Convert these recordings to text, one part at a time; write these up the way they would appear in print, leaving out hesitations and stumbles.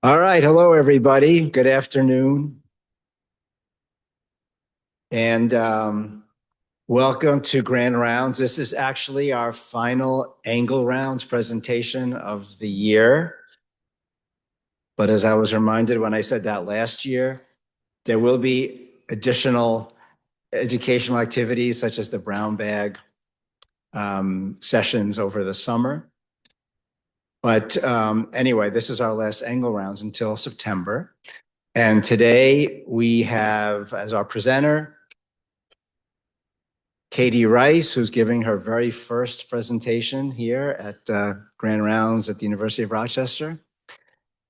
All right. Hello, everybody. Good afternoon. And welcome to Grand Rounds. This is actually our final Engel Rounds presentation of the year. But as I was reminded when I said that last year, there will be additional educational activities such as the brown bag sessions over the summer. But anyway, this is our last Engel Rounds until September. And today we have as our presenter, Katie Rice, who's giving her very first presentation here at Grand Rounds at the University of Rochester.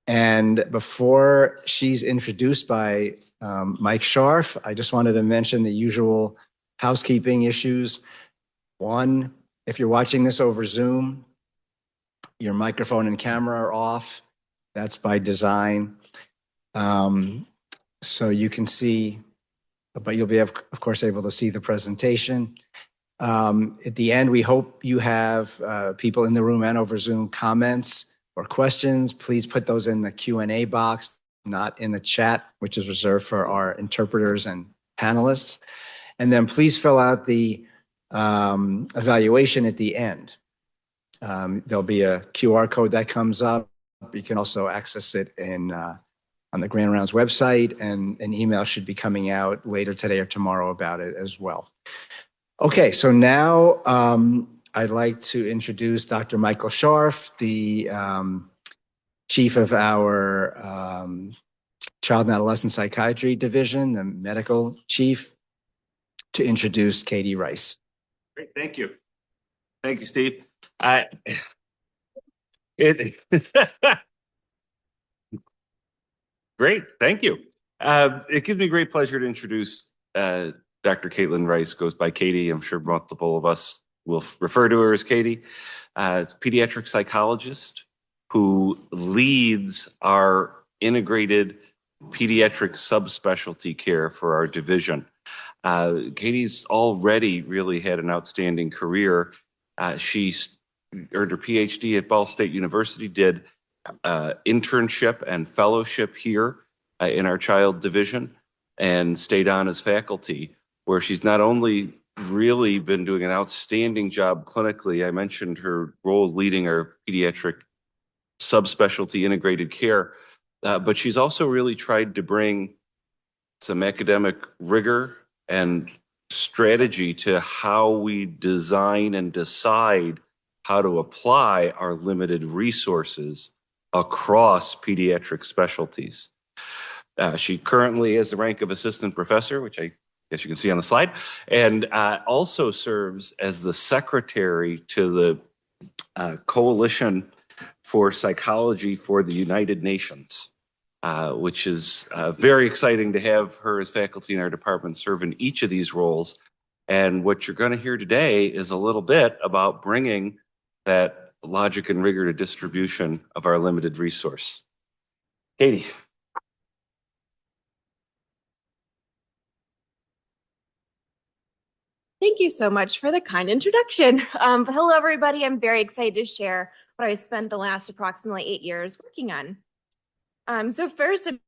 And before she's introduced by Mike Scharf, I just wanted to mention the usual housekeeping issues. One, if you're watching this over Zoom, your microphone and camera are off. That's by design. So you can see, but you'll be, of course, able to see the presentation. At the end, we hope you have people in the room and over Zoom comments or questions. Please put those in the Q&A box, not in the chat, which is reserved for our interpreters and panelists. And then please fill out the evaluation at the end. There'll be a QR code that comes up. You can also access it on the Grand Rounds website, and an email should be coming out later today or tomorrow about it as well. Okay, so now I'd like to introduce Dr. Michael Scharf, the chief of our Child and Adolescent Psychiatry Division, the medical chief, to introduce Katie Rice. Great, thank you. Thank you, Steve. Great, thank you. It gives me great pleasure to introduce Dr. Katlyn Rice, goes by Katie. I'm sure multiple of us will refer to her as Katie. Pediatric psychologist who leads our integrated pediatric subspecialty care for our division. Katie's already really had an outstanding career. She earned her PhD at Ball State University, did internship and fellowship here in our child division, and stayed on as faculty, where she's not only really been doing an outstanding job clinically. I mentioned her role leading our pediatric subspecialty integrated care, but she's also really tried to bring some academic rigor and strategy to how we design and decide how to apply our limited resources across pediatric specialties. She currently has the rank of assistant professor, which I guess you can see on the slide, and also serves as the secretary to the Coalition for Psychology for the United Nations, which is very exciting to have her as faculty in our department serve in each of these roles. And what you're going to hear today is a little bit about bringing that logic and rigor to distribution of our limited resource. Katie. Thank you so much for the kind introduction. Hello, everybody. I'm very excited to share what I spent the last approximately 8 years working on. So first, a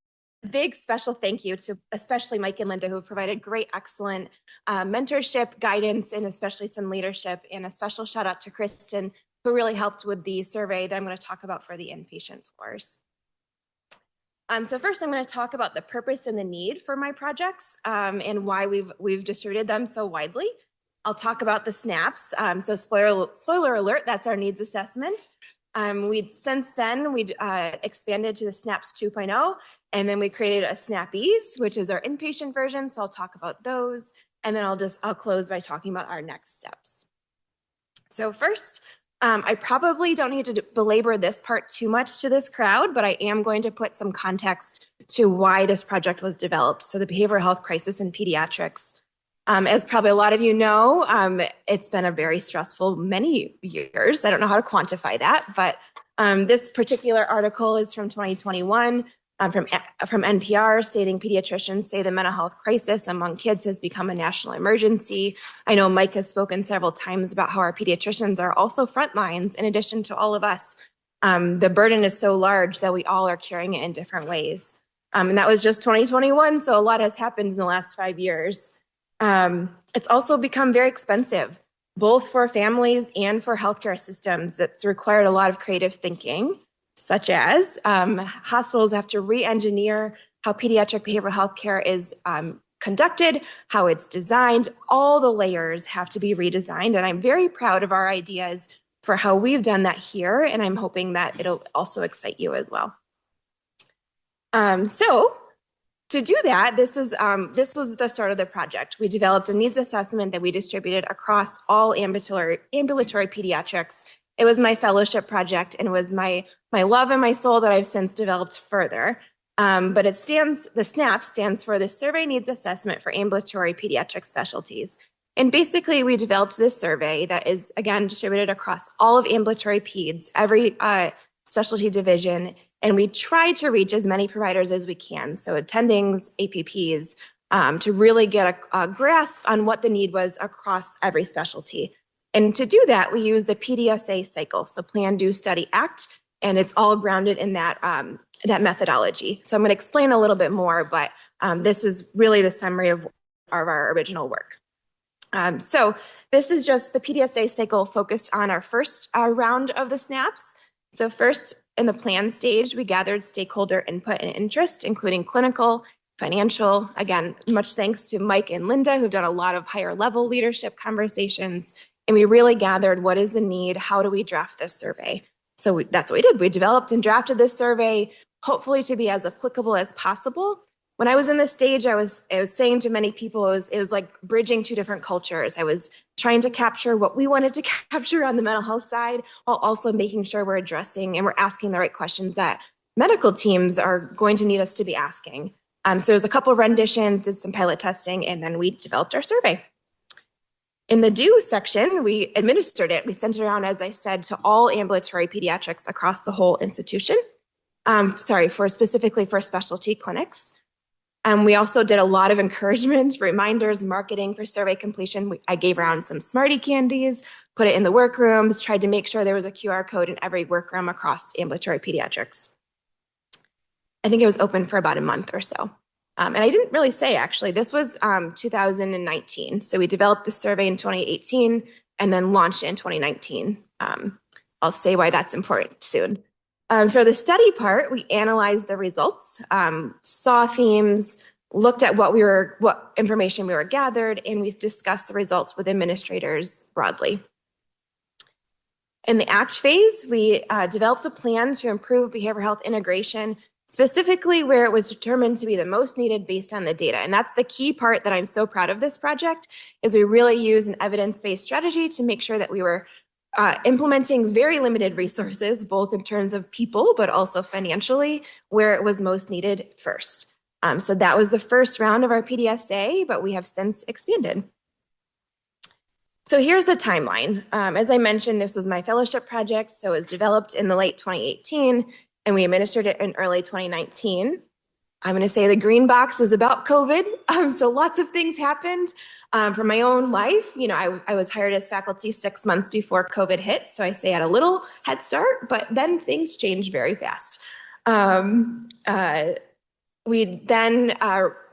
big special thank you to especially Mike and Linda, who have provided great, excellent mentorship, guidance, and especially some leadership. And a special shout out to Kristen, who really helped with the survey that I'm going to talk about for the inpatient floors. So first, I'm going to talk about the purpose and the need for my projects and why we've distributed them so widely. I'll talk about the SNAAPS. So spoiler alert, that's our needs assessment. Since then, we expanded to the SNAAPS 2.0, and then we created a SNAAPs, which is our inpatient version. So I'll talk about those, and then I'll close by talking about our next steps. So first, I probably don't need to belabor this part too much to this crowd, but I am going to put some context to why this project was developed. So the behavioral health crisis in pediatrics. As probably a lot of you know, it's been a very stressful many years. I don't know how to quantify that, but this particular article is from 2021 from NPR, stating pediatricians say the mental health crisis among kids has become a national emergency. I know Mike has spoken several times about how our pediatricians are also front lines in addition to all of us The burden is so large that we all are carrying it in different ways. And that was just 2021, so a lot has happened in the last 5 years. It's also become very expensive, both for families and for healthcare systems. That's required a lot of creative thinking, such as hospitals have to re-engineer how pediatric behavioral health care is conducted, how it's designed. All the layers have to be redesigned, and I'm very proud of our ideas for how we've done that here, and I'm hoping that it'll also excite you as well. So to do that, this was the start of the project. We developed a needs assessment that we distributed across all ambulatory pediatrics. It was my fellowship project and was my love and my soul that I've since developed further. But the SNAAPS stands for the Survey Needs Assessment for Ambulatory Pediatric Specialties. And basically, we developed this survey that is, again, distributed across all of ambulatory peds, every specialty division, and we try to reach as many providers as we can, so attendings, APPs, to really get a grasp on what the need was across every specialty. And to do that, we use the PDSA cycle, so Plan, Do, Study, Act, and it's all grounded in that methodology. So I'm going to explain a little bit more, but this is really the summary of our original work. So this is just the PDSA cycle focused on our first round of the SNAAPS. So first, in the plan stage, we gathered stakeholder input and interest, including clinical, financial. Again, much thanks to Mike and Linda, who've done a lot of higher level leadership conversations. And we really gathered what is the need, how do we draft this survey? So that's what we did. We developed and drafted this survey, hopefully to be as applicable as possible. When I was in this stage, I was saying to many people, it was like bridging two different cultures. I was trying to capture what we wanted to capture on the mental health side, while also making sure we're addressing and we're asking the right questions that medical teams are going to need us to be asking. So there's a couple of renditions, did some pilot testing, and then we developed our survey. In the Do section, we administered it. We sent it around, as I said, to all ambulatory pediatrics across the whole institution. Specifically for specialty clinics. We also did a lot of encouragement, reminders, marketing for survey completion. I gave around some Smartie candies, put it in the workrooms, tried to make sure there was a QR code in every workroom across ambulatory pediatrics. I think it was open for about a month or so. And I didn't really say, actually, this was 2019. So we developed the survey in 2018 and then launched it in 2019. I'll say why that's important soon. For the study part, we analyzed the results, saw themes, looked at what information we were gathered, and we discussed the results with administrators broadly. In the ACT phase, we developed a plan to improve behavioral health integration, specifically where it was determined to be the most needed based on the data. And that's the key part that I'm so proud of this project, is we really use an evidence-based strategy to make sure that we were implementing very limited resources, both in terms of people, but also financially, where it was most needed first. So that was the first round of our PDSA, but we have since expanded. So here's the timeline. As I mentioned, this was my fellowship project, so it was developed in the late 2018, and we administered it in early 2019. I'm going to say the green box is about COVID. So lots of things happened. From my own life, I was hired as faculty 6 months before COVID hit. So I say I had a little head start, but then things changed very fast. We then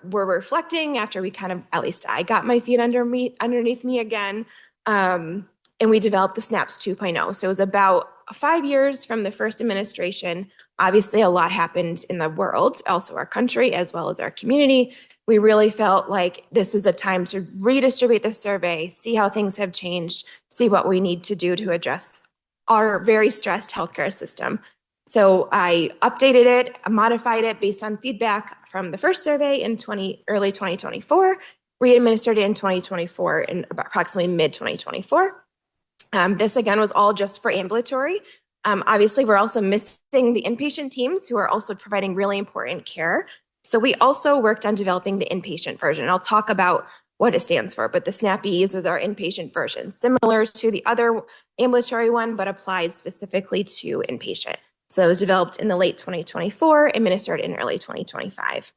were reflecting after we at least I got my feet underneath me again. And we developed the SNAAPS 2.0. So it was about 5 years from the first administration. Obviously, a lot happened in the world, also our country, as well as our community. We really felt like this is a time to redistribute the survey, see how things have changed, see what we need to do to address our very stressed healthcare system. So I updated it, modified it based on feedback from the first survey in early 2024, re-administered it in 2024, in approximately mid-2024. This, again, was all just for ambulatory. Obviously, we're also missing the inpatient teams who are also providing really important care. So we also worked on developing the inpatient version. I'll talk about what it stands for, but the SNAAPS was our inpatient version, similar to the other ambulatory one, but applied specifically to inpatient. So it was developed in the late 2024, administered in early 2025.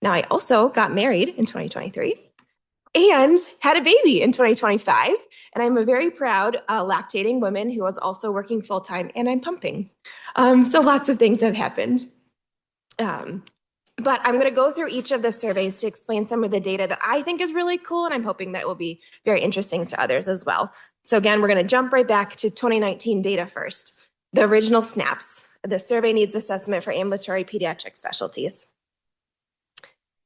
Now, I also got married in 2023. and had a baby in 2025. And I'm a very proud lactating woman who was also working full-time, and I'm pumping. So lots of things have happened. But I'm going to go through each of the surveys to explain some of the data that I think is really cool, and I'm hoping that it will be very interesting to others as well. So again, we're going to jump right back to 2019 data first. The original SNAAPS, the survey needs assessment for ambulatory pediatric specialties.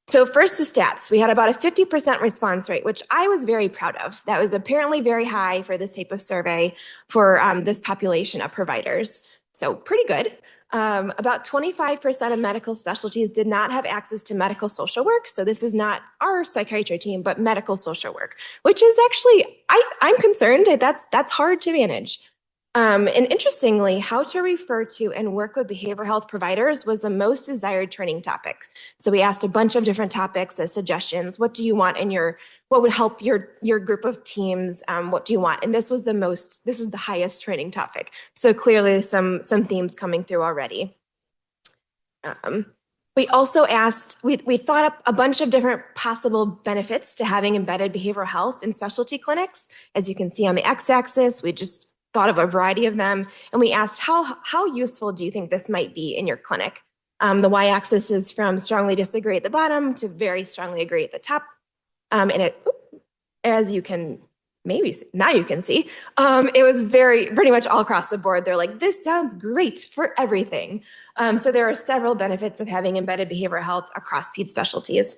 So first to stats, we had about a 50% response rate, which I was very proud of. That was apparently very high for this type of survey for this population of providers. So pretty good. About 25% of medical specialties did not have access to medical social work. So this is not our psychiatry team, but medical social work, which is actually, I'm concerned that's hard to manage. And interestingly, how to refer to and work with behavioral health providers was the most desired training topic. So we asked a bunch of different topics as suggestions. What do you want in what would help your group of teams? What do you want? And this is the highest training topic. So clearly some themes coming through already. We also asked, we thought up a bunch of different possible benefits to having embedded behavioral health in specialty clinics. As you can see on the x-axis, we just thought of a variety of them, and we asked how useful do you think this might be in your clinic? The y-axis is from strongly disagree at the bottom to very strongly agree at the top. And as you can maybe see, now you can see, it was pretty much all across the board. They're like, this sounds great for everything. So there are several benefits of having embedded behavioral health across ped specialties.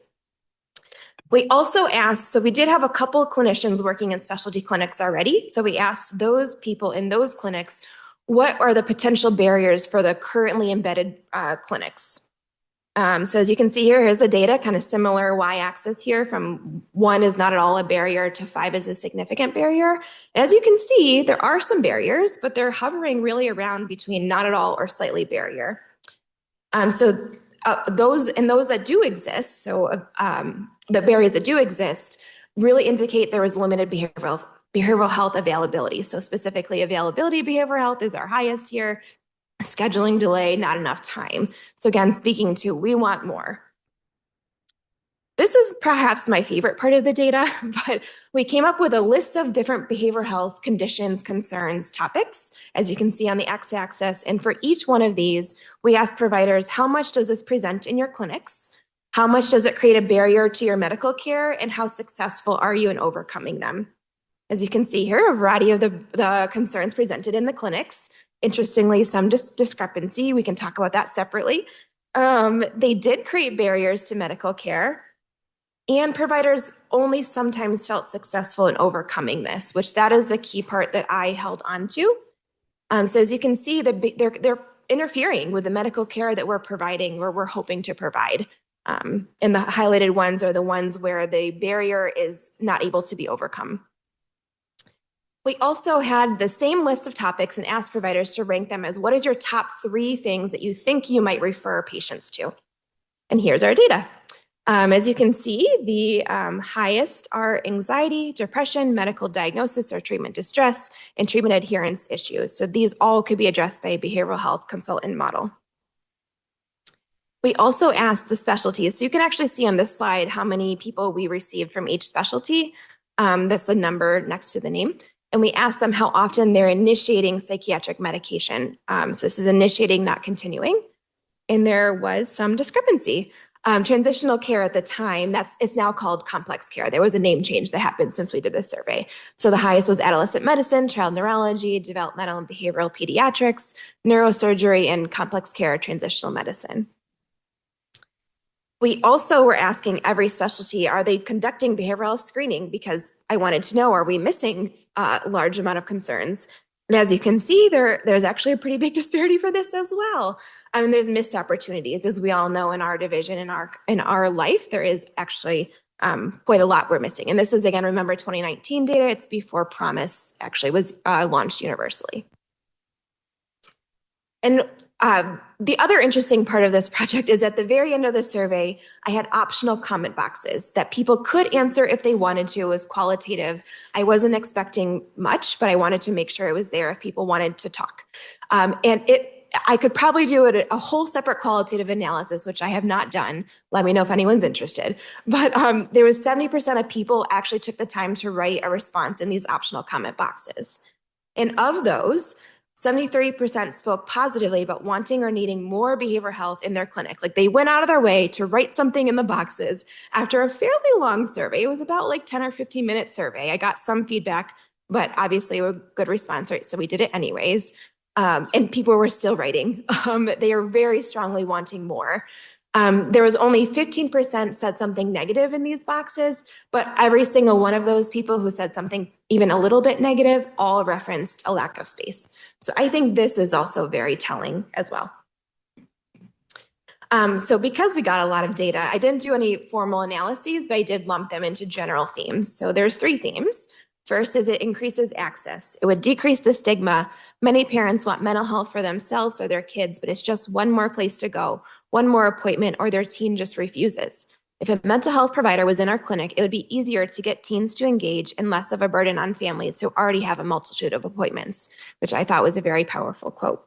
We also asked, so we did have a couple of clinicians working in specialty clinics already. So we asked those people in those clinics, what are the potential barriers for the currently embedded clinics? So as you can see here, here's the data, kind of similar y-axis here from 1 is not at all a barrier to 5 is a significant barrier. As you can see, there are some barriers, but they're hovering really around between not at all or slightly barrier. Those that do exist, so the barriers that do exist really indicate there is limited behavioral health availability. So specifically, availability of behavioral health is our highest here. Scheduling delay, not enough time. So again, speaking to, we want more. This is perhaps my favorite part of the data, but we came up with a list of different behavioral health conditions, concerns, topics, as you can see on the x-axis. And for each one of these, we asked providers, how much does this present in your clinics? How much does it create a barrier to your medical care? And how successful are you in overcoming them? As you can see here, a variety of the concerns presented in the clinics. Interestingly, some discrepancy. We can talk about that separately. They did create barriers to medical care. And providers only sometimes felt successful in overcoming this, which that is the key part that I held on to. So as you can see, they're interfering with the medical care that we're providing, or we're hoping to provide. And the highlighted ones are the ones where the barrier is not able to be overcome. We also had the same list of topics and asked providers to rank them as what is your top 3 things that you think you might refer patients to? And here's our data. As you can see, the highest are anxiety, depression, medical diagnosis or treatment distress, and treatment adherence issues. So these all could be addressed by a behavioral health consultant model. We also asked the specialties. So you can actually see on this slide how many people we received from each specialty. That's the number next to the name. And we asked them how often they're initiating psychiatric medication. So this is initiating, not continuing. And there was some discrepancy. Transitional care at the time, it's now called complex care. There was a name change that happened since we did this survey. So the highest was adolescent medicine, child neurology, developmental and behavioral pediatrics, neurosurgery, and complex care, transitional medicine. We also were asking every specialty, are they conducting behavioral health screening? Because I wanted to know, are we missing a large amount of concerns? And as you can see, there's actually a pretty big disparity for this as well. I mean, there's missed opportunities, as we all know in our division, in our life, there is actually quite a lot we're missing. And this is, again, remember 2019 data, it's before Promise actually was launched universally. And the other interesting part of this project is at the very end of the survey, I had optional comment boxes that people could answer if they wanted to. It was qualitative. I wasn't expecting much, but I wanted to make sure it was there if people wanted to talk. And I could probably do a whole separate qualitative analysis, which I have not done. Let me know if anyone's interested. But there was 70% of people actually took the time to write a response in these optional comment boxes. And of those, 73% spoke positively about wanting or needing more behavioral health in their clinic. Like they went out of their way to write something in the boxes after a fairly long survey. It was about like 10 or 15-minute survey. I got some feedback, but obviously a good response rate, so we did it anyways. And people were still writing. They are very strongly wanting more. There was only 15% said something negative in these boxes, but every single one of those people who said something even a little bit negative all referenced a lack of space. So I think this is also very telling as well. So because we got a lot of data, I didn't do any formal analyses, but I did lump them into general themes. So there's 3 themes. First is it increases access. It would decrease the stigma. Many parents want mental health for themselves or their kids, but it's just one more place to go, one more appointment, or their teen just refuses. If a mental health provider was in our clinic, it would be easier to get teens to engage and less of a burden on families who already have a multitude of appointments, which I thought was a very powerful quote.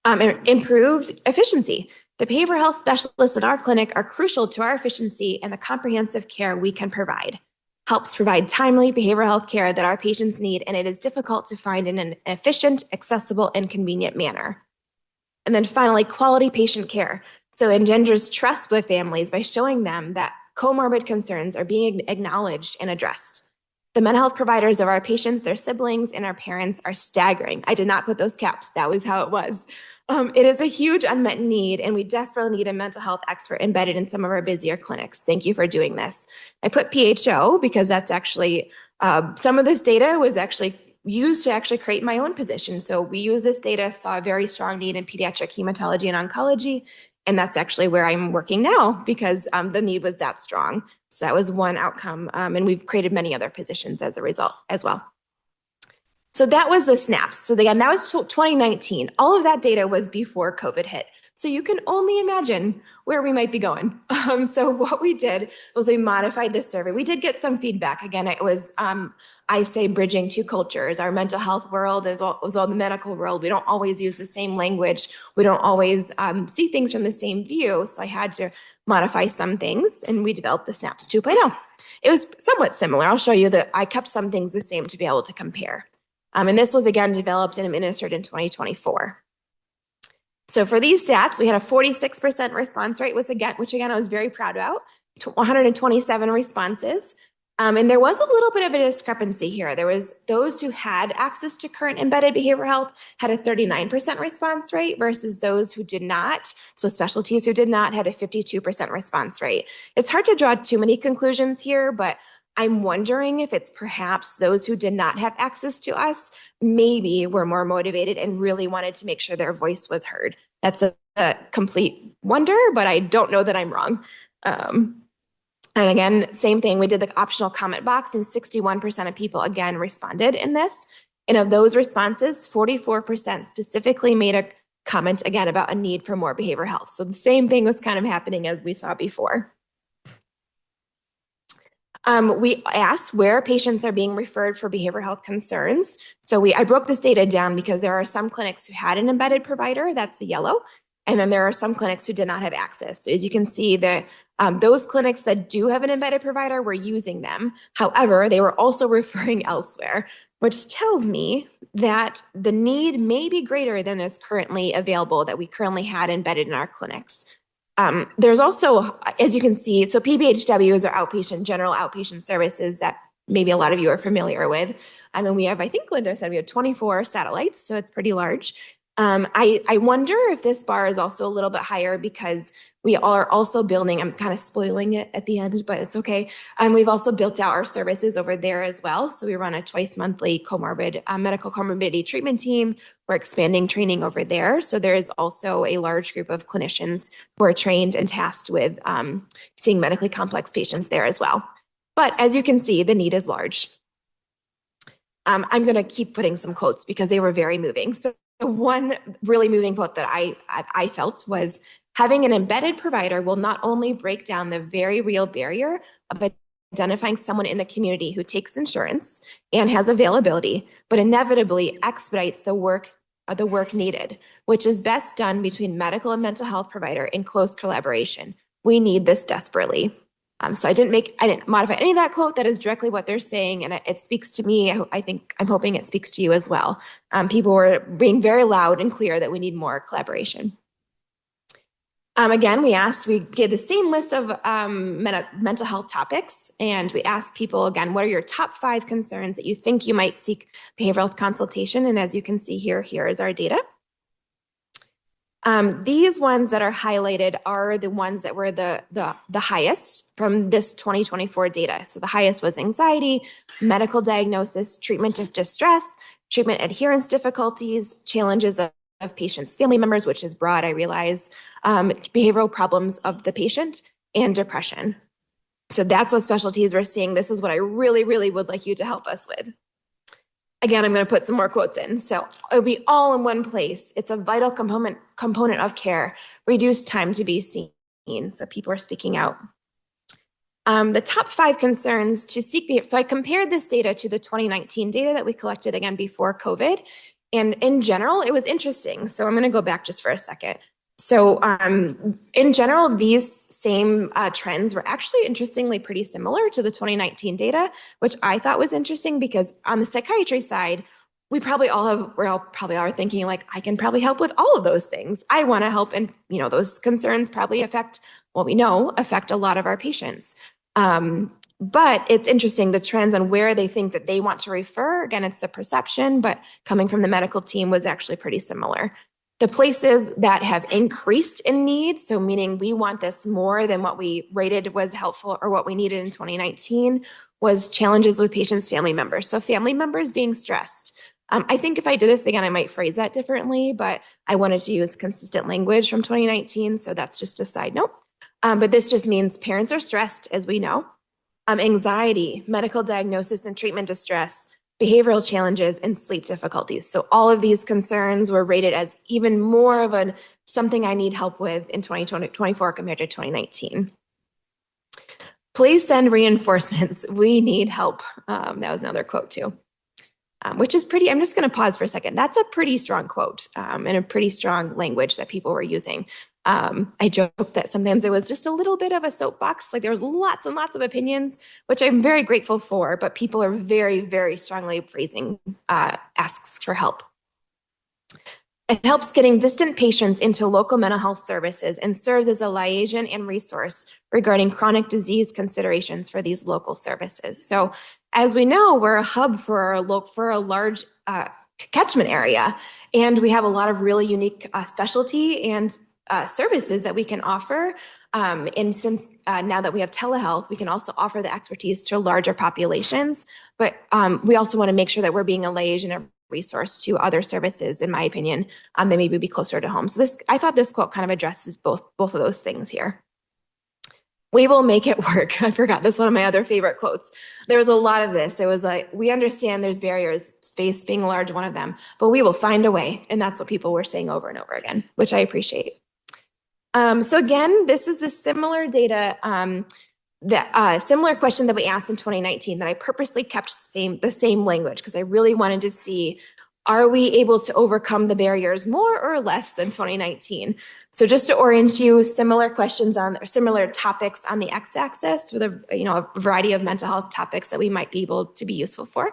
Improved efficiency. The behavioral health specialists in our clinic are crucial to our efficiency and the comprehensive care we can provide. Helps provide timely behavioral health care that our patients need, and it is difficult to find in an efficient, accessible, and convenient manner. And then finally, quality patient care. So engenders trust with families by showing them that comorbid concerns are being acknowledged and addressed. The mental health providers of our patients, their siblings, and our parents are staggering. I did not put those caps. That was how it was. It is a huge unmet need, and we desperately need a mental health expert embedded in some of our busier clinics. Thank you for doing this. I put PHO because that's actually, some of this data was actually used to actually create my own position. So we use this data, saw a very strong need in pediatric hematology and oncology, and that's actually where I'm working now because the need was that strong. So that was one outcome, and we've created many other positions as a result as well. So that was the SNAAPS. So again, that was 2019. All of that data was before COVID hit. So you can only imagine where we might be going. So what we did was we modified the survey. We did get some feedback. Again, it was, I say, bridging 2 cultures. Our mental health world is all the medical world. We don't always use the same language. We don't always see things from the same view. So I had to modify some things, and we developed the SNAAPS 2.0. It was somewhat similar. I'll show you that I kept some things the same to be able to compare. And this was again developed and administered in 2024. So for these stats, we had a 46% response rate, which again I was very proud about, 127 responses. And there was a little bit of a discrepancy here. There was those who had access to current embedded behavioral health had a 39% response rate versus those who did not. So specialties who did not had a 52% response rate. It's hard to draw too many conclusions here, but I'm wondering if it's perhaps those who did not have access to us maybe were more motivated and really wanted to make sure their voice was heard. That's a complete wonder, but I don't know that I'm wrong. And again, same thing, we did the optional comment box and 61% of people again responded in this. And of those responses, 44% specifically made a comment again about a need for more behavioral health. So the same thing was kind of happening as we saw before. We asked where patients are being referred for behavioral health concerns. So I broke this data down because there are some clinics who had an embedded provider, that's the yellow, and then there are some clinics who did not have access. So as you can see, those clinics that do have an embedded provider were using them. However, they were also referring elsewhere, which tells me that the need may be greater than is currently available that we currently had embedded in our clinics. There's also, as you can see, so PBHW is our outpatient, general outpatient services that maybe a lot of you are familiar with. I mean, we have, I think Linda said we have 24 satellites, so it's pretty large. I wonder if this bar is also a little bit higher because we are also building, I'm kind of spoiling it at the end, but it's okay. We've also built out our services over there as well. So we run a twice monthly medical comorbidity treatment team. We're expanding training over there. So there is also a large group of clinicians who are trained and tasked with seeing medically complex patients there as well. But as you can see, the need is large. I'm going to keep putting some quotes because they were very moving. So one really moving quote that I felt was, having an embedded provider will not only break down the very real barrier of identifying someone in the community who takes insurance and has availability, but inevitably expedites the work the work needed, which is best done between medical and mental health provider in close collaboration. We need this desperately. So I didn't modify any of that quote. That is directly what they're saying, and it speaks to me. I'm hoping it speaks to you as well. People were being very loud and clear that we need more collaboration. Again, we gave the same list of mental health topics, and we asked people again, what are your top 5 concerns that you think you might seek behavioral health consultation? And as you can see here is our data. These ones that are highlighted are the ones that were the highest from this 2024 data. So the highest was anxiety, medical diagnosis, treatment of distress, treatment adherence difficulties, challenges of patients' family members, which is broad, I realize, behavioral problems of the patient, and depression. So that's what specialties we're seeing. This is what I really, really would like you to help us with. Again, I'm going to put some more quotes in. So it'll be all in one place. It's a vital component of care. Reduce time to be seen. So people are speaking out. The top 5 concerns to seek behavior. So I compared this data to the 2019 data that we collected again before COVID. And in general, it was interesting. So I'm going to go back just for a second. So in general, these same trends were actually interestingly pretty similar to the 2019 data, which I thought was interesting because on the psychiatry side, we're all probably are thinking like, I can probably help with all of those things. I want to help. And, those concerns probably affect a lot of our patients. But it's interesting, the trends on where they think that they want to refer. Again, it's the perception, but coming from the medical team was actually pretty similar. The places that have increased in need, so meaning we want this more than what we rated was helpful or what we needed in 2019, was challenges with patients' family members. So family members being stressed. I think if I did this again, I might phrase that differently, but I wanted to use consistent language from 2019. So that's just a side note. But this just means parents are stressed, as we know. Anxiety, medical diagnosis and treatment distress, behavioral challenges, and sleep difficulties. So all of these concerns were rated as even more of something I need help with in 2024 compared to 2019. Please send reinforcements. We need help. That was another quote too, which is pretty, I'm just going to pause for a second. That's a pretty strong quote and a pretty strong language that people were using. I joke that sometimes it was just a little bit of a soapbox, like there was lots and lots of opinions, which I'm very grateful for, but people are very, very strongly phrasing asks for help. It helps getting distant patients into local mental health services and serves as a liaison and resource regarding chronic disease considerations for these local services. So as we know, we're a hub for a large catchment area, and we have a lot of really unique specialty and services that we can offer. And since now that we have telehealth, we can also offer the expertise to larger populations. But we also want to make sure that we're being a liaison and resource to other services, in my opinion, that maybe be closer to home. So I thought this quote kind of addresses both of those things here. We will make it work. I forgot, that's one of my other favorite quotes. There was a lot of this. It was like, we understand there's barriers, space being a large one of them, but we will find a way. And that's what people were saying over and over again, which I appreciate. So again, this is the similar data, similar question that we asked in 2019 that I purposely kept the same language because I really wanted to see, are we able to overcome the barriers more or less than 2019? So just to orient you, similar topics on the x-axis with a variety of mental health topics that we might be able to be useful for.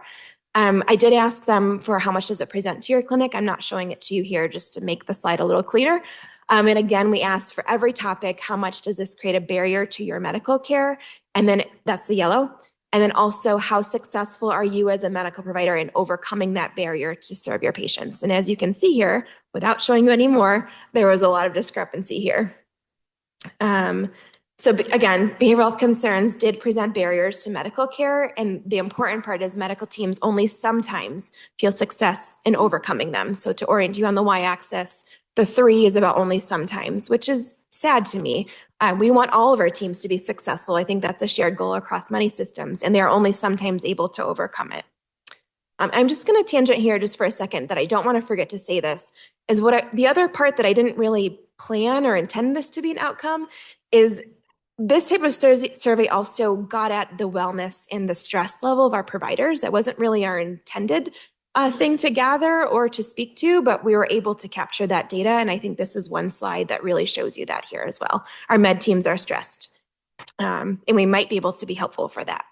I did ask them for how much does it present to your clinic. I'm not showing it to you here just to make the slide a little cleaner. And again, we asked for every topic, how much does this create a barrier to your medical care? And then that's the yellow. And then also, how successful are you as a medical provider in overcoming that barrier to serve your patients? And as you can see here, without showing you any more, there was a lot of discrepancy here. So again, behavioral health concerns did present barriers to medical care. And the important part is medical teams only sometimes feel success in overcoming them. So to orient you on the y-axis, the 3 is about only sometimes, which is sad to me. We want all of our teams to be successful. I think that's a shared goal across many systems, and they're only sometimes able to overcome it. I'm just going to tangent here just for a second that I don't want to forget to say this, is the other part that I didn't really plan or intend this to be an outcome is this type of survey also got at the wellness and the stress level of our providers. That wasn't really our intended thing to gather or to speak to, but we were able to capture that data. And I think this is one slide that really shows you that here as well. Our med teams are stressed, and we might be able to be helpful for that.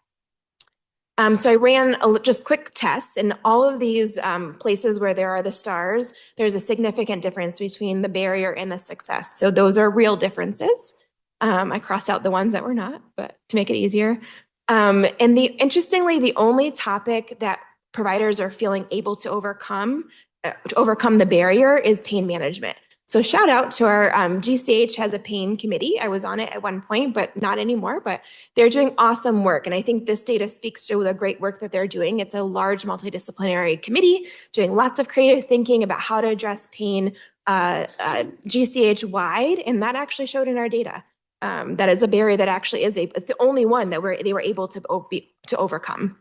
So I ran just quick tests in all of these places where there are the stars. There's a significant difference between the barrier and the success. So those are real differences. I crossed out the ones that were not, but to make it easier. And interestingly, the only topic that providers are feeling able to overcome the barrier is pain management. So shout out to our GCH has a pain committee. I was on it at one point, but not anymore, but they're doing awesome work. And I think this data speaks to the great work that they're doing. It's a large multidisciplinary committee doing lots of creative thinking about how to address pain GCH wide. And that actually showed in our data. That is a barrier that actually it's the only one that they were able to overcome.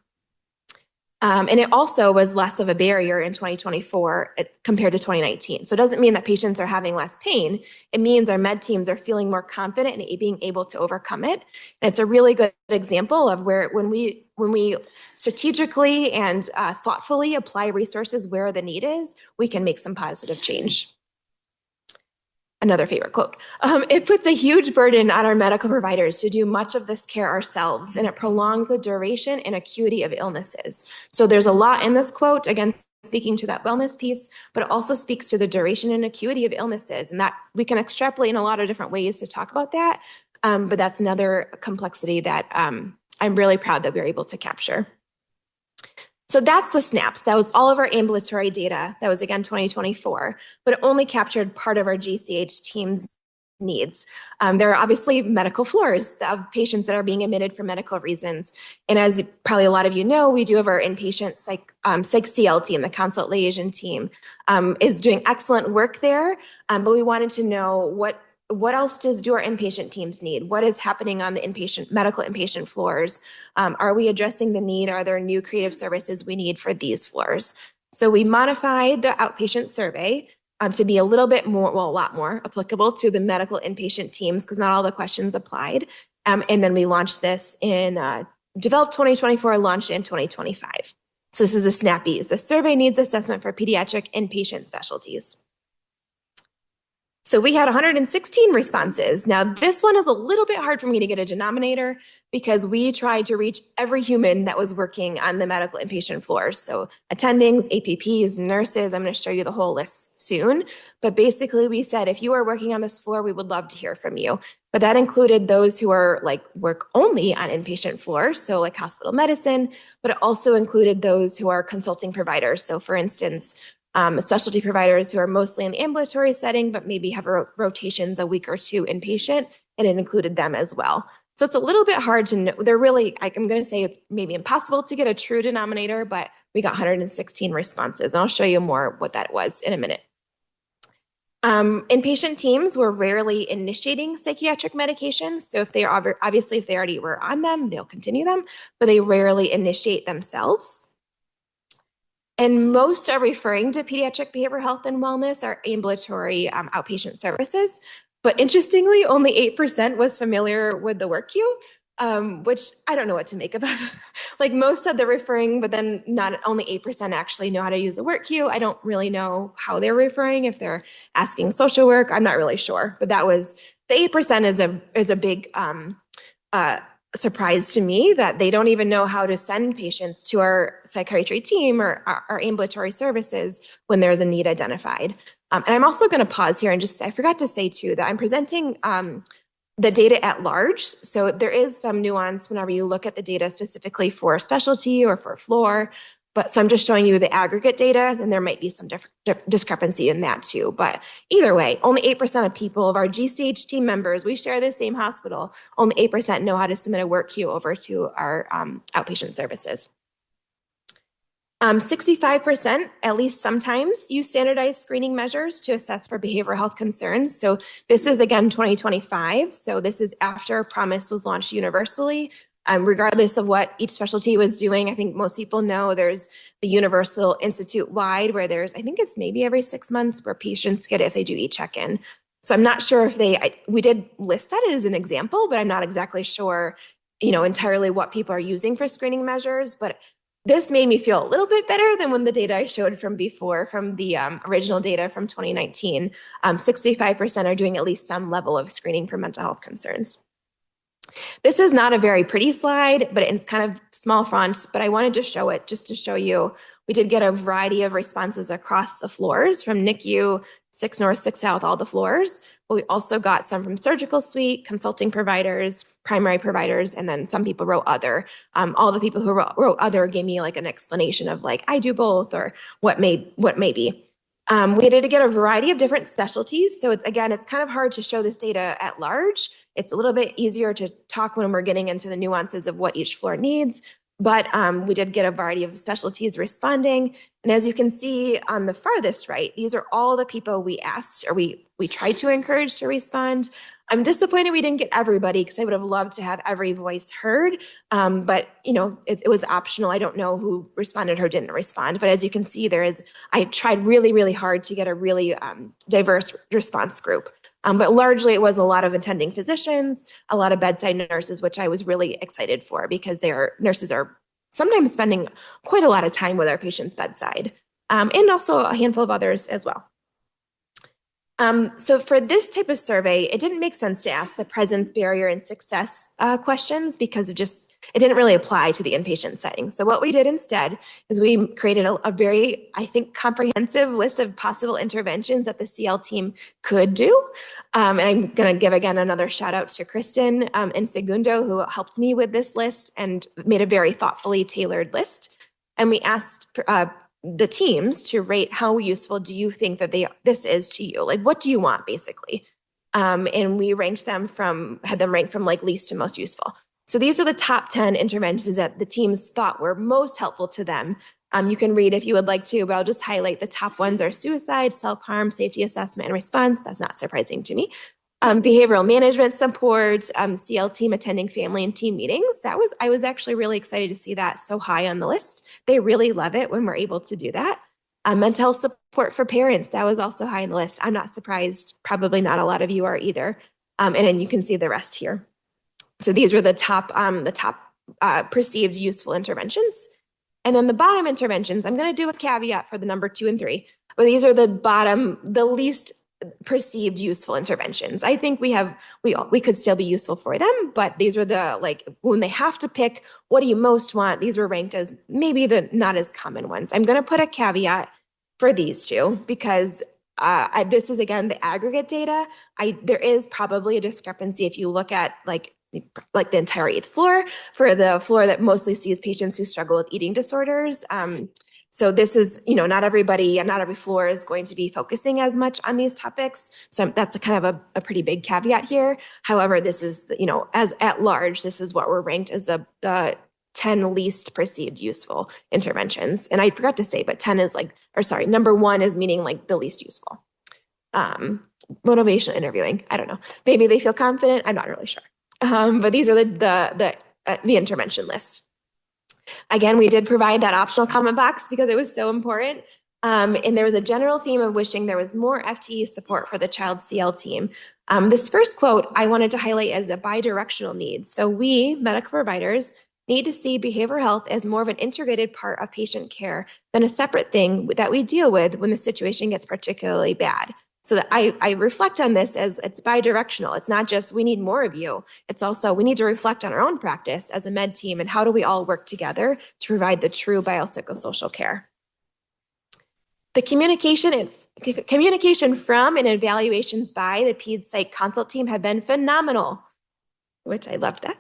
And it also was less of a barrier in 2024 compared to 2019. So it doesn't mean that patients are having less pain. It means our med teams are feeling more confident in being able to overcome it. And it's a really good example of where when we strategically and thoughtfully apply resources where the need is, we can make some positive change. Another favorite quote. It puts a huge burden on our medical providers to do much of this care ourselves, and it prolongs the duration and acuity of illnesses. So there's a lot in this quote, again, speaking to that wellness piece, but it also speaks to the duration and acuity of illnesses, and that we can extrapolate in a lot of different ways to talk about that. But that's another complexity that I'm really proud that we were able to capture. So that's the SNAAPS. That was all of our ambulatory data. That was, again, 2024, but it only captured part of our GCH team's needs. There are obviously medical floors of patients that are being admitted for medical reasons. And as probably a lot of you know, we do have our inpatient psych CL team, the consult liaison team, is doing excellent work there. But we wanted to know what else do our inpatient teams need? What is happening on the medical inpatient floors? Are we addressing the need? Are there new creative services we need for these floors? So we modified the outpatient survey to be a little bit more, well, a lot more applicable to the medical inpatient teams because not all the questions applied. And then we launched this developed 2024, launched in 2025. So this is the SNAAPS, the Survey Needs Assessment for Pediatric Inpatient Specialties. So we had 116 responses. Now, this one is a little bit hard for me to get a denominator because we tried to reach every human that was working on the medical inpatient floors. So attendings, APPs, nurses, I'm going to show you the whole list soon. But basically, we said, if you are working on this floor, we would love to hear from you. But that included those who are work only on inpatient floors, so like hospital medicine, but it also included those who are consulting providers. So for instance, specialty providers who are mostly in the ambulatory setting, but maybe have rotations a week or two inpatient, and it included them as well. So it's a little bit hard to know. They're really, I'm going to say it's maybe impossible to get a true denominator, but we got 116 responses. And I'll show you more what that was in a minute. Inpatient teams were rarely initiating psychiatric medications. So if they are, obviously, if they already were on them, they'll continue them, but they rarely initiate themselves. And most are referring to pediatric behavioral health and wellness or ambulatory outpatient services. But interestingly, only 8% was familiar with the work queue, which I don't know what to make about. Like most said they're referring, but then not only 8% actually know how to use the work queue. I don't really know how they're referring, if they're asking social work. I'm not really sure. But that was, the 8% is a big surprise to me that they don't even know how to send patients to our psychiatry team or our ambulatory services when there's a need identified. And I'm also going to pause here and just, I forgot to say too, that I'm presenting the data at large. So there is some nuance whenever you look at the data specifically for a specialty or for a floor. But so I'm just showing you the aggregate data, and there might be some discrepancy in that too. But either way, only 8% of people of our GCH team members, we share the same hospital, only 8% know how to submit a work queue over to our outpatient services. 65%, at least sometimes, use standardized screening measures to assess for behavioral health concerns. So this is, again, 2025. So this is after Promise was launched universally. Regardless of what each specialty was doing, I think most people know there's the Universal Institute-wide where there's, I think it's maybe every 6 months where patients get it if they do e-check-in. So I'm not sure if we did list that as an example, but I'm not exactly sure, entirely what people are using for screening measures. But This made me feel a little bit better than when the data I showed from before, from the original data from 2019. 65% are doing at least some level of screening for mental health concerns. This is not a very pretty slide, but it's kind of small font, but I wanted to show it just to show you. We did get a variety of responses across the floors from NICU, 6 North, 6 South, all the floors. But we also got some from surgical suite, consulting providers, primary providers, and then some people wrote other. All the people who wrote other gave me like an explanation of like, I do both or what may be. We did get a variety of different specialties. So it's kind of hard to show this data at large. It's a little bit easier to talk when we're getting into the nuances of what each floor needs. But we did get a variety of specialties responding. And as you can see on the farthest right, these are all the people we asked or we tried to encourage to respond. I'm disappointed we didn't get everybody because I would have loved to have every voice heard. But it was optional. I don't know who responded or didn't respond. But as you can see, I tried really, really hard to get a really diverse response group. But largely it was a lot of attending physicians, a lot of bedside nurses, which I was really excited for because nurses are sometimes spending quite a lot of time with our patients' bedside, and also a handful of others as well. So for this type of survey, it didn't make sense to ask the presence, barrier, and success questions because it didn't really apply to the inpatient setting. So what we did instead is we created a very, I think, comprehensive list of possible interventions that the CL team could do. And I'm going to give again another shout out to Kristen and Segundo, who helped me with this list and made a very thoughtfully tailored list. And we asked the teams to rate how useful do you think that this is to you? Like, what do you want, basically? And we had them ranked from like least to most useful. So these are the top 10 interventions that the teams thought were most helpful to them. You can read if you would like to, but I'll just highlight the top ones are suicide, self-harm, safety assessment, and response. That's not surprising to me. Behavioral management support, CL team attending family and team meetings. I was actually really excited to see that so high on the list. They really love it when we're able to do that. Mental health support for parents, that was also high on the list. I'm not surprised. Probably not a lot of you are either. And then you can see the rest here. So these were the top perceived useful interventions. And then the bottom interventions, I'm going to do a caveat for the number 2 and 3, but these are the least perceived useful interventions. I think we could still be useful for them, but these were when they have to pick, what do you most want? These were ranked as maybe the not as common ones. I'm going to put a caveat for these two because this is again the aggregate data. There is probably a discrepancy if you look at like the entire 8th floor for the floor that mostly sees patients who struggle with eating disorders. So this is, not every floor is going to be focusing as much on these topics. So that's a kind of a pretty big caveat here. However, this is, as at large, this is what we're ranked as the 10 least perceived useful interventions. And I forgot to say, but number 1 is meaning like the least useful. Motivational interviewing, I don't know. Maybe they feel confident. I'm not really sure. But these are the intervention list. Again, we did provide that optional comment box because it was so important. And there was a general theme of wishing there was more FTE support for the child CL team. This first quote I wanted to highlight as a bidirectional need. So we, medical providers, need to see behavioral health as more of an integrated part of patient care than a separate thing that we deal with when the situation gets particularly bad. So that I reflect on this as it's bidirectional. It's not just we need more of you. It's also we need to reflect on our own practice as a med team and how do we all work together to provide the true biopsychosocial care. The communication from and evaluations by the Peds Psych Consult team have been phenomenal, which I loved that.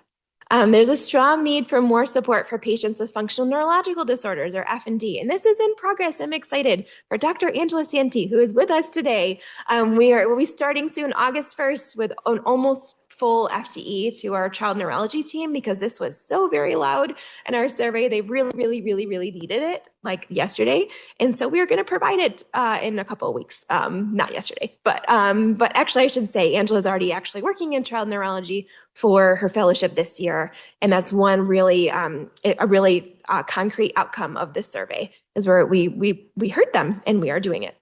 There's a strong need for more support for patients with functional neurological disorders, or F&D, and this is in progress. I'm excited for Dr. Angela Santi, who is with us today. We'll be starting soon, August 1st, with an almost full FTE to our child neurology team because this was so very loud in our survey. They really, really, really, really needed it like yesterday. And so we are going to provide it in a couple of weeks. Not yesterday, but actually I should say Angela's already actually working in child neurology for her fellowship this year. And that's one really, concrete outcome of this survey is where we heard them and we are doing it.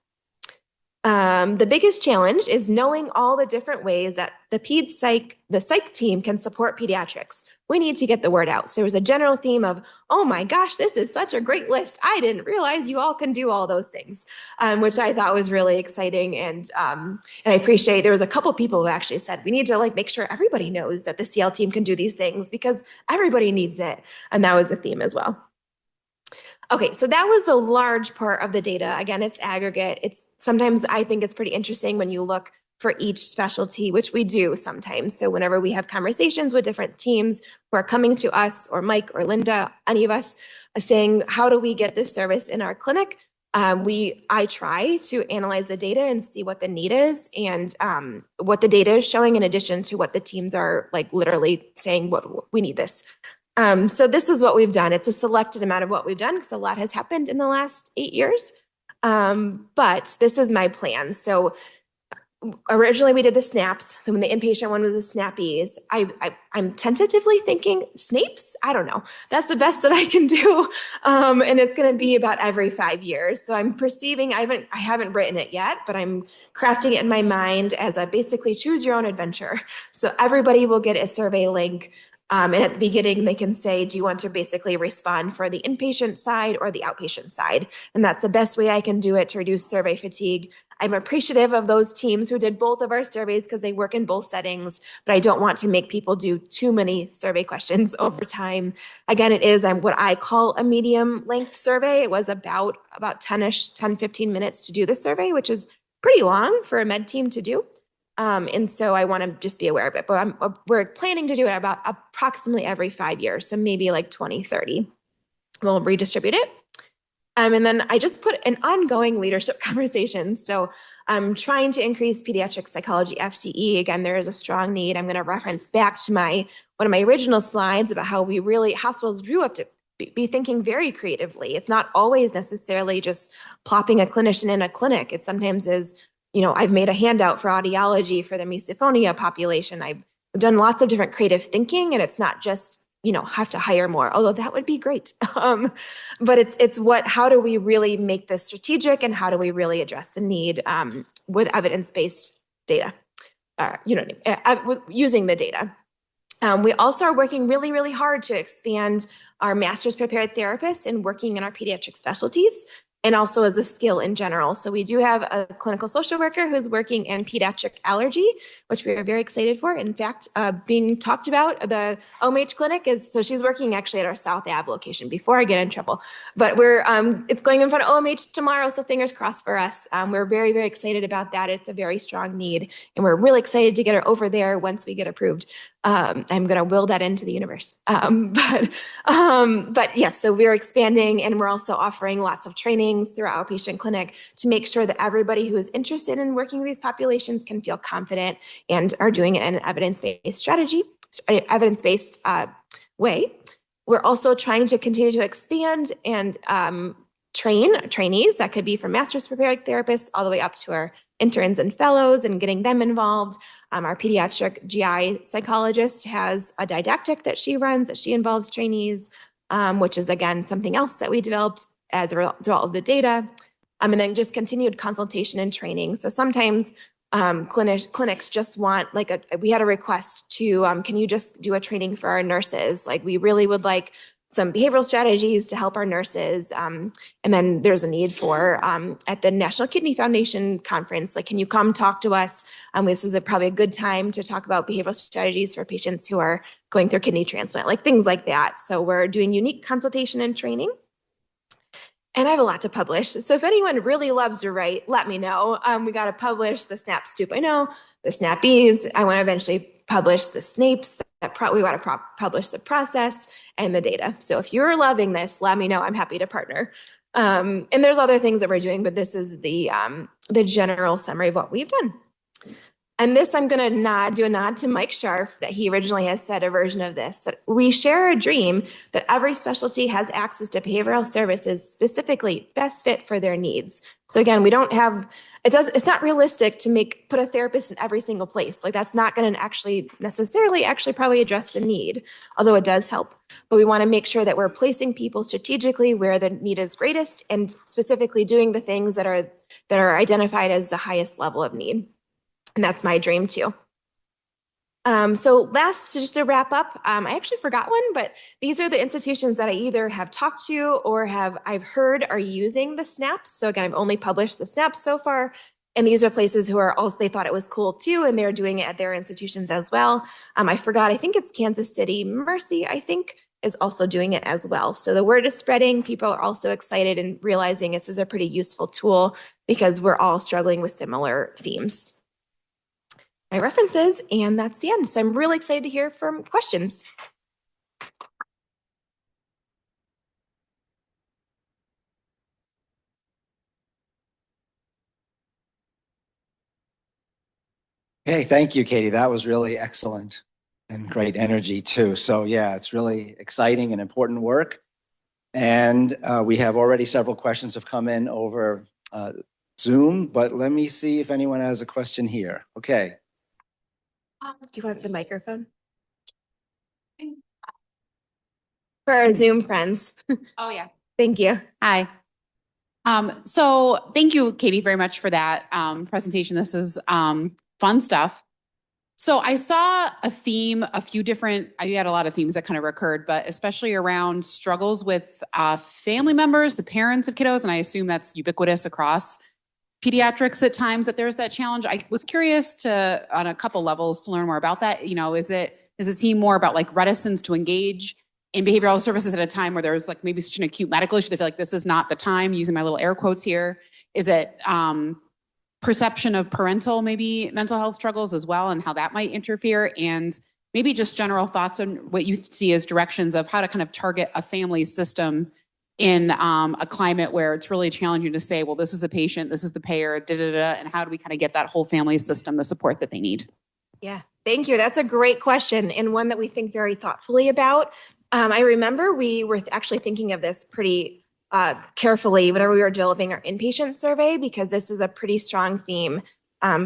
The biggest challenge is knowing all the different ways that the psych team can support pediatrics. We need to get the word out. So there was a general theme of, oh my gosh, this is such a great list. I didn't realize you all can do all those things, which I thought was really exciting. And I appreciate there was a couple people who actually said, we need to like make sure everybody knows that the CL team can do these things because everybody needs it. And that was a theme as well. Okay, so that was the large part of the data. Again, it's aggregate. It's sometimes I think it's pretty interesting when you look for each specialty, which we do sometimes. So whenever we have conversations with different teams who are coming to us or Mike or Linda, any of us saying, how do we get this service in our clinic? I try to analyze the data and see what the need is and what the data is showing in addition to what the teams are like literally saying, what we need this. So this is what we've done. It's a selected amount of what we've done because a lot has happened in the last 8 years. But this is my plan. So originally we did the SNAAPS. When the inpatient one was the SNAAPs. I'm tentatively thinking SNAAPS. I don't know. That's the best that I can do. And it's going to be about every 5 years. So I'm perceiving, I haven't written it yet, but I'm crafting it in my mind as a basically choose your own adventure. So everybody will get a survey link. And at the beginning, they can say, do you want to basically respond for the inpatient side or the outpatient side? And that's the best way I can do it to reduce survey fatigue. I'm appreciative of those teams who did both of our surveys because they work in both settings, but I don't want to make people do too many survey questions over time. Again, it is what I call a medium length survey. It was about 10, 15 minutes to do the survey, which is pretty long for a med team to do. And so I want to just be aware of it, but we're planning to do it about approximately every 5 years. So maybe like 2030, we'll redistribute it. And then I just put an ongoing leadership conversation. So I'm trying to increase pediatric psychology FTE. Again, there is a strong need. I'm going to reference back to one of my original slides about how hospitals grew up to be thinking very creatively. It's not always necessarily just plopping a clinician in a clinic. It sometimes is, I've made a handout for audiology for the misophonia population. I've done lots of different creative thinking, and it's not just, have to hire more, although that would be great. But it's how do we really make this strategic and how do we really address the need with evidence-based data, using the data. We also are working really, really hard to expand our master's prepared therapists and working in our pediatric specialties, and also as a skill in general. So we do have a clinical social worker who's working in pediatric allergy, which we are very excited for. In fact, being talked about, the OMH clinic so she's working actually at our South Ave location before I get in trouble. But it's going in front of OMH tomorrow, so fingers crossed for us. We're very, very excited about that. It's a very strong need, and we're really excited to get her over there once we get approved. I'm going to will that into the universe. But yes, so we're expanding, and we're also offering lots of trainings through our outpatient clinic to make sure that everybody who is interested in working with these populations can feel confident and are doing it in an evidence-based way. We're also trying to continue to expand and train trainees. That could be from master's prepared therapists all the way up to our interns and fellows and getting them involved. Our pediatric GI psychologist has a didactic that she runs that she involves trainees, which is, again, something else that we developed as a result of the data. And then just continued consultation and training. So sometimes clinics just want, we had a request to, can you just do a training for our nurses? We really would like some behavioral strategies to help our nurses. And then there's a need for, at the National Kidney Foundation conference, can you come talk to us? This is probably a good time to talk about behavioral strategies for patients who are going through kidney transplant, things like that. So we're doing unique consultation and training. And I have a lot to publish. So if anyone really loves to write, let me know. We got to publish the SNAAPS 2.0, the SNAAPs. I want to eventually publish the SNAAPs. We want to publish the process and the data. So if you're loving this, let me know. I'm happy to partner. And there's other things that we're doing, but this is the general summary of what we've done. And this, I'm going to do a nod to Mike Scharf that he originally has said a version of this, that we share a dream that every specialty has access to behavioral services specifically best fit for their needs. So again, we don't have, it's not realistic to put a therapist in every single place. Like that's not going to actually necessarily probably address the need, although it does help. But we want to make sure that we're placing people strategically where the need is greatest and specifically doing the things that are identified as the highest level of need. And that's my dream too. So just to wrap up, I actually forgot one, but these are the institutions that I either have talked to or I've heard are using the SNAAPS. So again, I've only published the SNAAPS so far. And these are places who are also, they thought it was cool too, and they're doing it at their institutions as well. I forgot, I think it's Kansas City Mercy, I think, is also doing it as well. So the word is spreading. People are also excited and realizing this is a pretty useful tool because we're all struggling with similar themes. My references, and that's the end. So I'm really excited to hear from questions. Okay, thank you, Katie. That was really excellent and great energy too. So yeah, it's really exciting and important work. And we have already several questions have come in over Zoom, but let me see if anyone has a question here. Okay. Do you want the microphone? For our Zoom friends. Oh, yeah. Thank you. Hi. So thank you, Katie, very much for that presentation. This is fun stuff. So I saw a theme, you had a lot of themes that kind of recurred, but especially around struggles with family members, the parents of kiddos, and I assume that's ubiquitous across pediatrics at times that there's that challenge. I was curious on a couple levels to learn more about that. You know, does it seem more about like reticence to engage in behavioral services at a time where there's like maybe such an acute medical issue? They feel like this is not the time, using my little air quotes here. Is it perception of parental, maybe mental health struggles as well, and how that might interfere? And maybe just general thoughts on what you see as directions of how to kind of target a family system in a climate where it's really challenging to say, well, this is the patient, this is the payer, and how do we kind of get that whole family system the support that they need? Yeah, thank you. That's a great question and one that we think very thoughtfully about. I remember we were actually thinking of this pretty carefully whenever we were developing our inpatient survey, because this is a pretty strong theme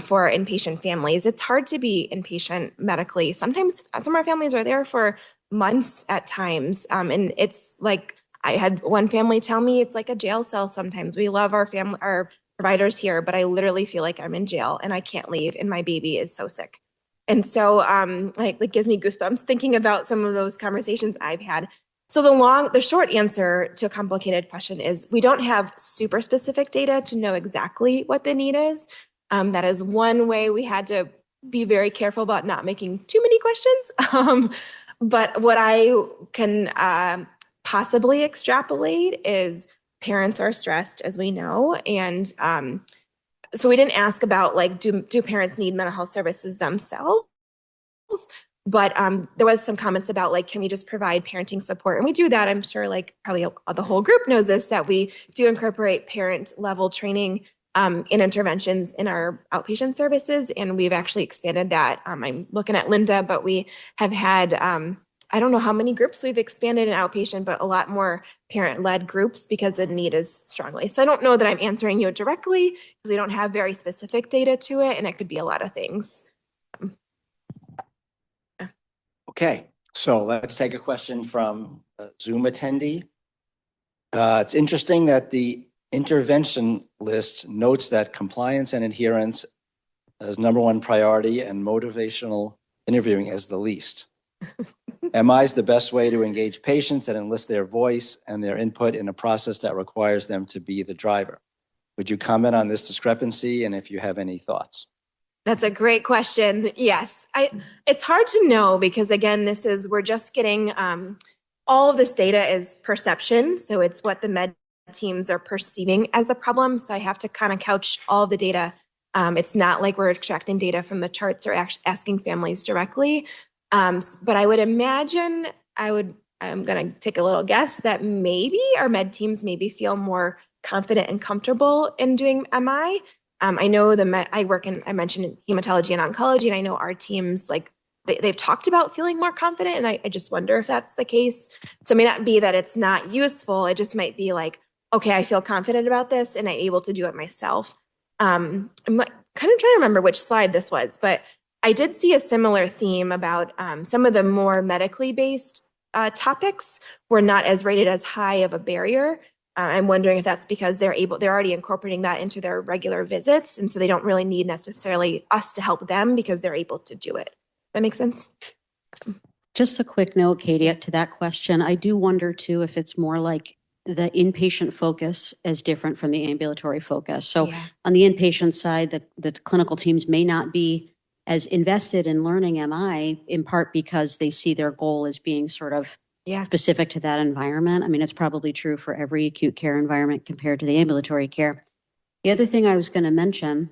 for our inpatient families. It's hard to be inpatient medically. Sometimes some of our families are there for months at times. And it's like, I had one family tell me it's like a jail cell sometimes. We love our providers here, but I literally feel like I'm in jail and I can't leave and my baby is so sick. And so it gives me goosebumps thinking about some of those conversations I've had. So the short answer to a complicated question is we don't have super specific data to know exactly what the need is. That is one way we had to be very careful about not making too many questions. But what I can possibly extrapolate is parents are stressed, as we know. And so we didn't ask about like, do parents need mental health services themselves? But there was some comments about like, can we just provide parenting support? And we do that. I'm sure like probably the whole group knows this, that we do incorporate parent level training in interventions in our outpatient services. And we've actually expanded that. I'm looking at Linda, but we have had, I don't know how many groups we've expanded in outpatient, but a lot more parent-led groups because the need is strongly. So I don't know that I'm answering you directly because we don't have very specific data to it, and it could be a lot of things. Okay, so let's take a question from a Zoom attendee. It's interesting that the intervention list notes that compliance and adherence as #1 priority and motivational interviewing as the least. MI is the best way to engage patients and enlist their voice and their input in a process that requires them to be the driver. Would you comment on this discrepancy and if you have any thoughts? That's a great question. Yes, it's hard to know because again, we're just getting all of this data is perception. So it's what the med teams are perceiving as a problem. So I have to kind of couch all the data. It's not like we're extracting data from the charts or asking families directly. But I would imagine, I'm going to take a little guess that maybe our med teams maybe feel more confident and comfortable in doing MI. I know I mentioned in hematology and oncology, and I know our teams, like, they've talked about feeling more confident, and I just wonder if that's the case. So it may not be that it's not useful. It just might be like, okay, I feel confident about this and I'm able to do it myself. I'm kind of trying to remember which slide this was, but I did see a similar theme about some of the more medically based topics were not as rated as high of a barrier. I'm wondering if that's because they're already incorporating that into their regular visits, and so they don't really need necessarily us to help them because they're able to do it. That makes sense? Just a quick note, Katie, to that question. I do wonder too if it's more like the inpatient focus is different from the ambulatory focus. So Yeah. on the inpatient side, the clinical teams may not be as invested in learning MI, in part because they see their goal as being sort of specific to that environment. I mean, it's probably true for every acute care environment compared to the ambulatory care. The other thing I was going to mention,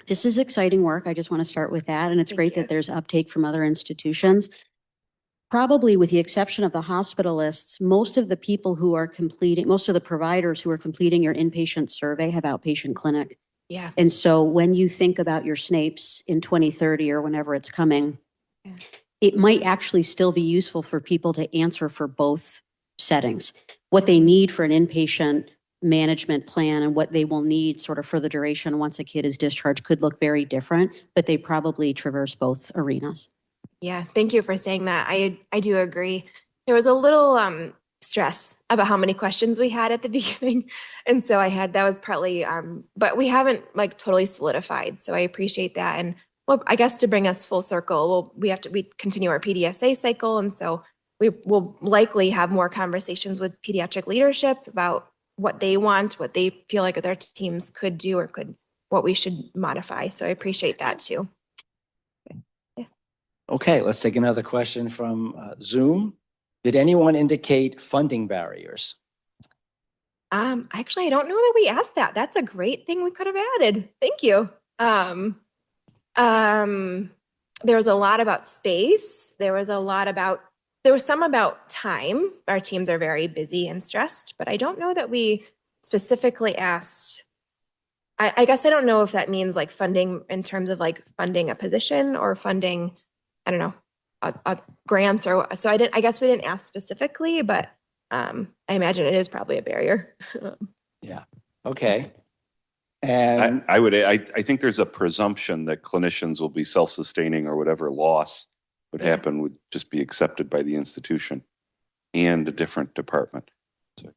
this is exciting work. I just want to start with that. And it's great that there's uptake from other institutions. Probably with the exception of the hospitalists, most of the providers who are completing your inpatient survey have outpatient clinic. Yeah. And so when you think about your SNAAPS in 2030 or whenever it's coming, it might actually still be useful for people to answer for both settings. What they need for an inpatient management plan and what they will need sort of for the duration once a kid is discharged could look very different, but they probably traverse both arenas. Yeah, thank you for saying that. I do agree. There was a little stress about how many questions we had at the beginning. And so that was partly, but we haven't like totally solidified. So I appreciate that. And well, I guess to bring us full circle, we continue our PDSA cycle. And so we will likely have more conversations with pediatric leadership about what they want, what they feel like their teams could do or what we should modify. So I appreciate that too. Okay, let's take another question from Zoom. Did anyone indicate funding barriers? Actually, I don't know that we asked that. That's a great thing we could have added. Thank you. There was a lot about space. There was some about time. Our teams are very busy and stressed, but I don't know that we specifically asked. I guess I don't know if that means like funding in terms of like funding a position or funding, I don't know, a grants or so. I guess we didn't ask specifically, but I imagine it is probably a barrier. Yeah. Okay. And I think there's a presumption that clinicians will be self-sustaining or whatever loss would happen would just be accepted by the institution and a different department. So.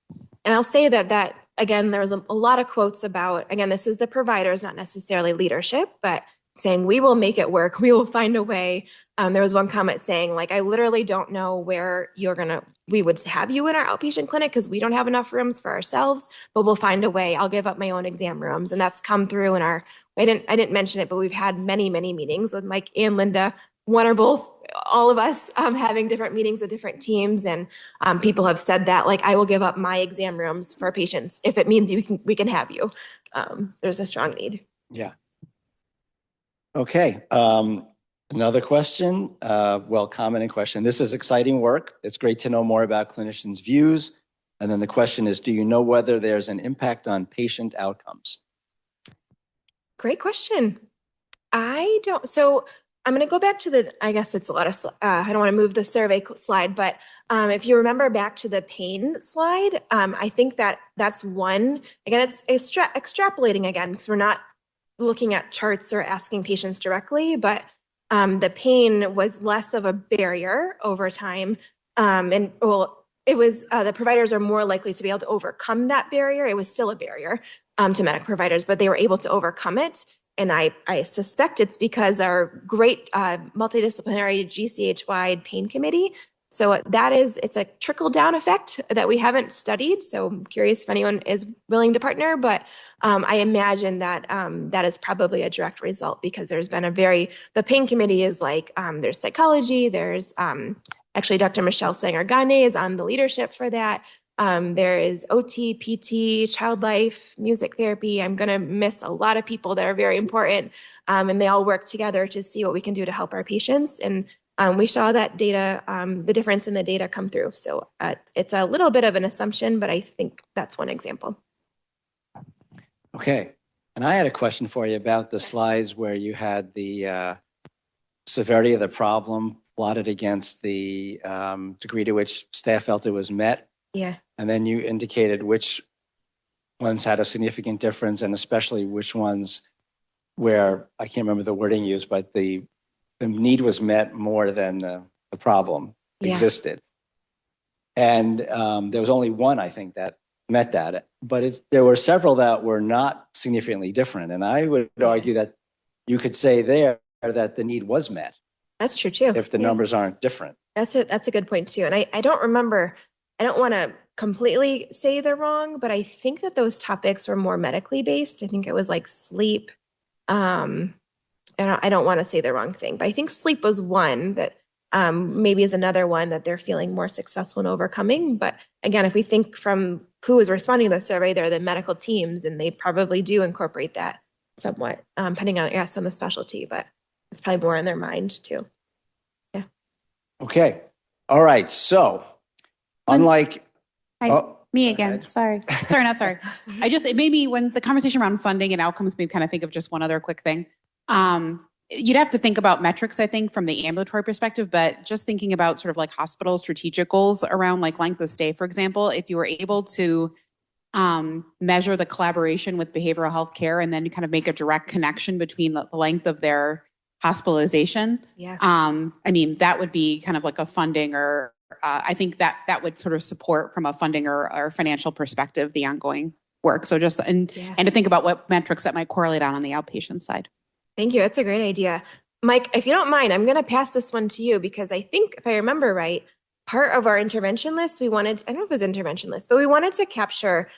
And I'll say that again, there's a lot of quotes about, again, this is the providers, not necessarily leadership, but saying we will make it work. We will find a way. There was one comment saying like, I literally don't know where we would have you in our outpatient clinic because we don't have enough rooms for ourselves, but we'll find a way. I'll give up my own exam rooms. And that's come through in I didn't mention it, but we've had many, many meetings with Mike and Linda, one or both, all of us having different meetings with different teams. And people have said that, like, I will give up my exam rooms for patients if it means we can have you. There's a strong need. Yeah. Okay. Another question, commenting question. This is exciting work. It's great to know more about clinicians' views. And then the question is, do you know whether there's an impact on patient outcomes? Great question. I don't. So I'm going to go back to I guess it's a lot of, I don't want to move the survey slide, but if you remember back to the pain slide, I think that's one. Again, it's extrapolating again, because we're not looking at charts or asking patients directly, but the pain was less of a barrier over time. It was the providers are more likely to be able to overcome that barrier. It was still a barrier to medical providers, but they were able to overcome it. And I suspect it's because our great multidisciplinary GCH-wide pain committee. So it's a trickle down effect that we haven't studied. So I'm curious if anyone is willing to partner, but I imagine that that is probably a direct result because there's been the pain committee is like, there's psychology, there's actually Dr. Michelle Swanger-Gagne is on the leadership for that. There is OT, PT, child life, music therapy. I'm going to miss a lot of people that are very important. And they all work together to see what we can do to help our patients. And we saw that data, the difference in the data come through. So it's a little bit of an assumption, but I think that's one example. Okay. And I had a question for you about the slides where you had the severity of the problem plotted against the degree to which staff felt it was met. Yeah. And then you indicated which ones had a significant difference and especially which ones where, I can't remember the wording used, but the need was met more than the problem existed. And there was only one, I think, that met that, but there were several that were not significantly different. And I would argue that you could say there that the need was met. That's true too. If the numbers aren't different. That's a good point too. And I don't remember, I don't want to completely say they're wrong, but I think that those topics were more medically based. I think it was like sleep. And I don't want to say the wrong thing, but I think sleep was one that maybe is another one that they're feeling more successful in overcoming. But again, if we think from who is responding to the survey, they're the medical teams, and they probably do incorporate that somewhat, depending on, yes, on the specialty, but it's probably more in their mind too. Yeah. Okay. All right. So unlike, Me again. Sorry, not sorry. It made me, when the conversation around funding and outcomes made me kind of think of just one other quick thing. You'd have to think about metrics, I think, from the ambulatory perspective, but just thinking about sort of like hospital strategic goals around like length of stay, for example, if you were able to measure the collaboration with behavioral health care and then kind of make a direct connection between the length of their hospitalization. Yeah. I mean, that would be kind of like a funding or I think that would sort of support from a funding or financial perspective, the ongoing work. So just, and to think about what metrics that might correlate on the outpatient side. Thank you. That's a great idea. Mike, if you don't mind, I'm going to pass this one to you because I think if I remember right, part of our intervention list, we wanted, I don't know if it was intervention list, but we wanted to capture,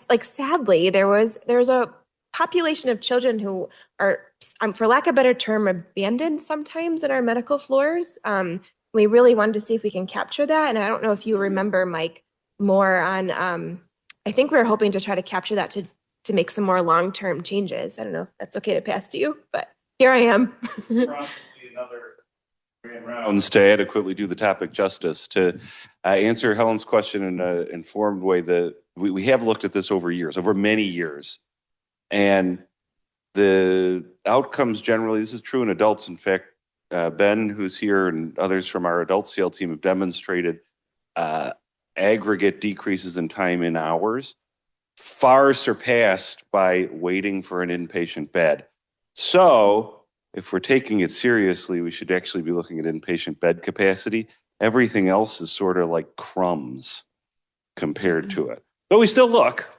like sadly, there's a population of children who are, for lack of a better term, abandoned sometimes in our medical floors. We really wanted to see if we can capture that. And I don't know if you remember, Mike, more on, I think we were hoping to try to capture that to make some more long-term changes. I don't know if that's okay to pass to you, but here I am. Probably another grand rounds to adequately do the topic justice. To answer Helen's question in an informed way, that we have looked at this over many years. And the outcomes generally, this is true in adults. In fact, Ben, who's here, and others from our adult CL team have demonstrated aggregate decreases in time in hours, far surpassed by waiting for an inpatient bed. So if we're taking it seriously, we should actually be looking at inpatient bed capacity. Everything else is sort of like crumbs compared to it. But we still look.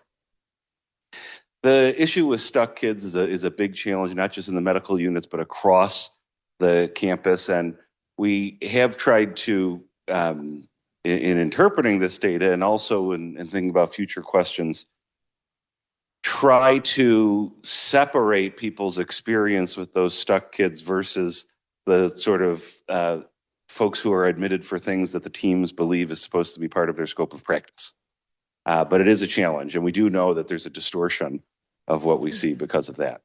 The issue with stuck kids is a big challenge, not just in the medical units, but across the campus. And we have tried to, in interpreting this data and also in thinking about future questions, try to separate people's experience with those stuck kids versus the sort of folks who are admitted for things that the teams believe is supposed to be part of their scope of practice. But it is a challenge, and we do know that there's a distortion of what we see because of that.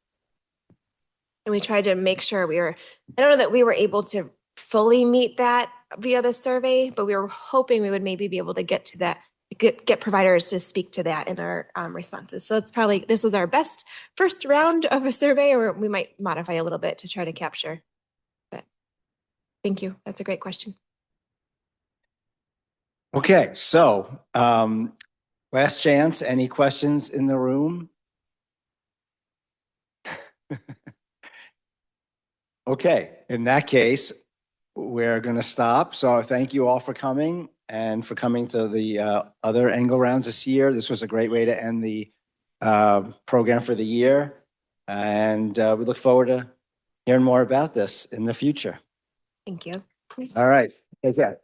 And we tried to make sure I don't know that we were able to fully meet that via the survey, but we were hoping we would maybe be able to get to that, get providers to speak to that in our responses. So this was our best first round of a survey, or we might modify a little bit to try to capture. But thank you. That's a great question. Okay, so last chance. Any questions in the room? Okay, in that case, we're going to stop. So thank you all for coming and for coming to the other Engel rounds this year. This was a great way to end the program for the year. And we look forward to hearing more about this in the future. Thank you. All right, take care.